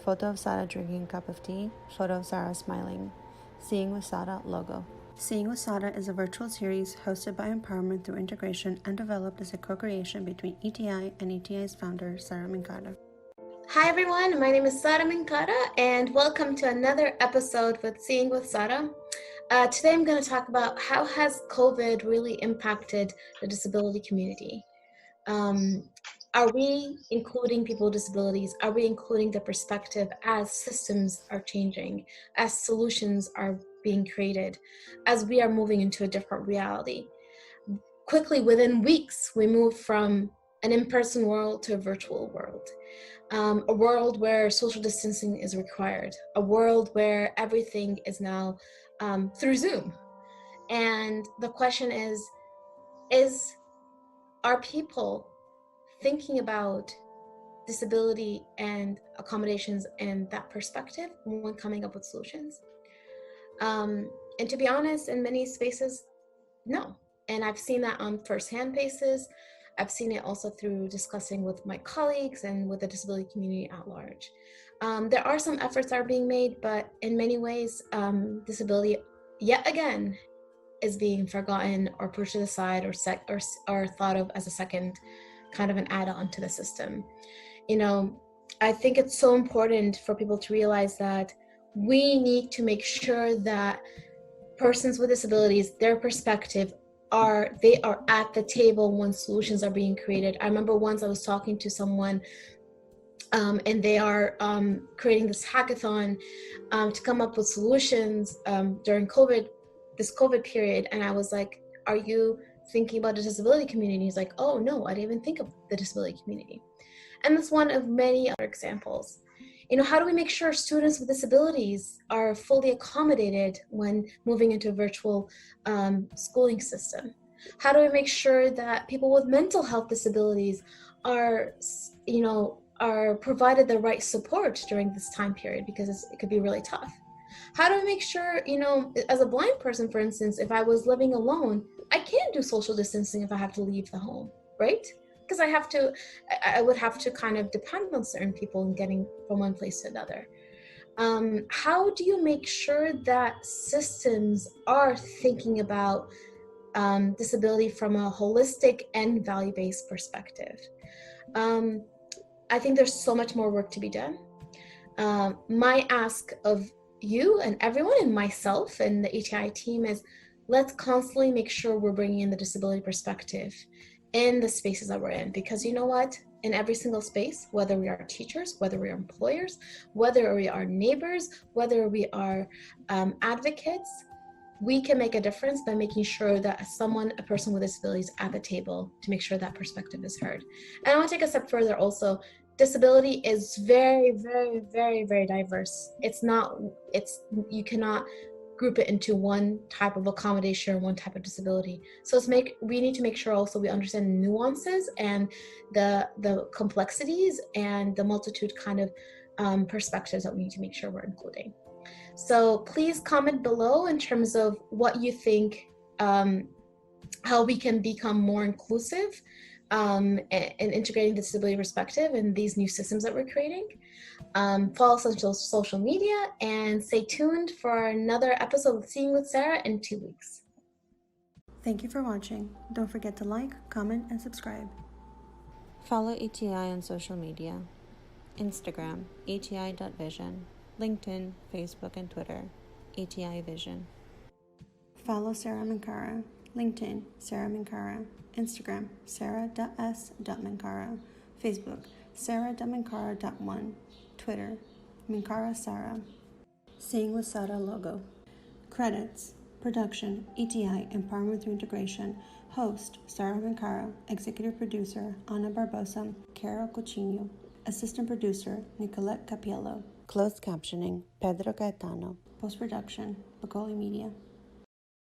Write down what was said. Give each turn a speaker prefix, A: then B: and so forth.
A: Photo of Sara drinking a cup of tea. Photo of Sara smiling. Seeing with Sara logo. Seeing with Sara is a virtual series hosted by Empowerment Through Integration and developed as a co-creation between ETI and ETI's founder, Sara Minkara.
B: Hi everyone, my name is Sara Minkara and welcome to another episode with Seeing with Sara. Today I'm going to talk about how has COVID really impacted the disability community. Are we including people with disabilities? Are we including the perspective as systems are changing, as solutions are being created, as we are moving into a different reality? Quickly, within weeks, we moved from an in-person world to a virtual world. A world where social distancing is required, a world where everything is now through Zoom. And the question is are people thinking about disability and accommodations and that perspective when coming up with solutions? And to be honest, in many spaces, no. And I've seen that on firsthand basis. I've seen it also through discussing with my colleagues and with the disability community at large. There are some efforts that are being made, but in many ways, disability, yet again, is being forgotten or pushed aside or thought of as a second kind of an add-on to the system. You know, I think it's so important for people to realize that we need to make sure that persons with disabilities, their perspective, they are at the table when solutions are being created. I remember once I was talking to someone and they are creating this hackathon to come up with solutions during this COVID period. And I was like, are you thinking about the disability community? He's like, oh no, I didn't even think of the disability community. And that's one of many other examples. You know, how do we make sure students with disabilities are fully accommodated when moving into a virtual schooling system? How do we make sure that people with mental health disabilities are provided the right support during this time period, because it could be really tough? How do we make sure, as a blind person, for instance, if I was living alone, I can't do social distancing if I have to leave the home, right? Because I would have to kind of depend on certain people in getting from one place to another. How do you make sure that systems are thinking about disability from a holistic and value-based perspective? I think there's so much more work to be done. My ask of you and everyone and myself and the ETI team is, let's constantly make sure we're bringing in the disability perspective in the spaces that we're in, because you know what? In every single space, whether we are teachers, whether we are employers, whether we are neighbors, whether we are advocates, we can make a difference by making sure that a person with disabilities at the table to make sure that perspective is heard. And I want to take a step further also. Disability is very, very, very, very diverse. You cannot group it into one type of accommodation or one type of disability. So we need to make sure also we understand the nuances and the complexities and the multitude kind of perspectives that we need to make sure we're including. So please comment below in terms of what you think, how we can become more inclusive and integrating the disability perspective in these new systems that we're creating. Follow us on social media and stay tuned for another episode of Seeing with Sara in 2 weeks.
A: Thank you for watching. Don't forget to like, comment, and subscribe. Follow ETI on social media. Instagram, eti.vision. LinkedIn, Facebook, and Twitter, ETI Vision. Follow Sara Minkara. LinkedIn, Sara Minkara. Instagram, Sara.s.Minkara. Facebook, Sara.Minkara.1. Twitter, Minkara Sara. Seeing with Sara logo. Credits. Production, ETI Empowerment Through Integration. Host, Sara Minkara. Executive Producer, Ana Barbosa. Carol Cochino. Assistant Producer, Nicolette Capiello. Closed captioning, Pedro Gaetano. Post-production, Bacoli Media.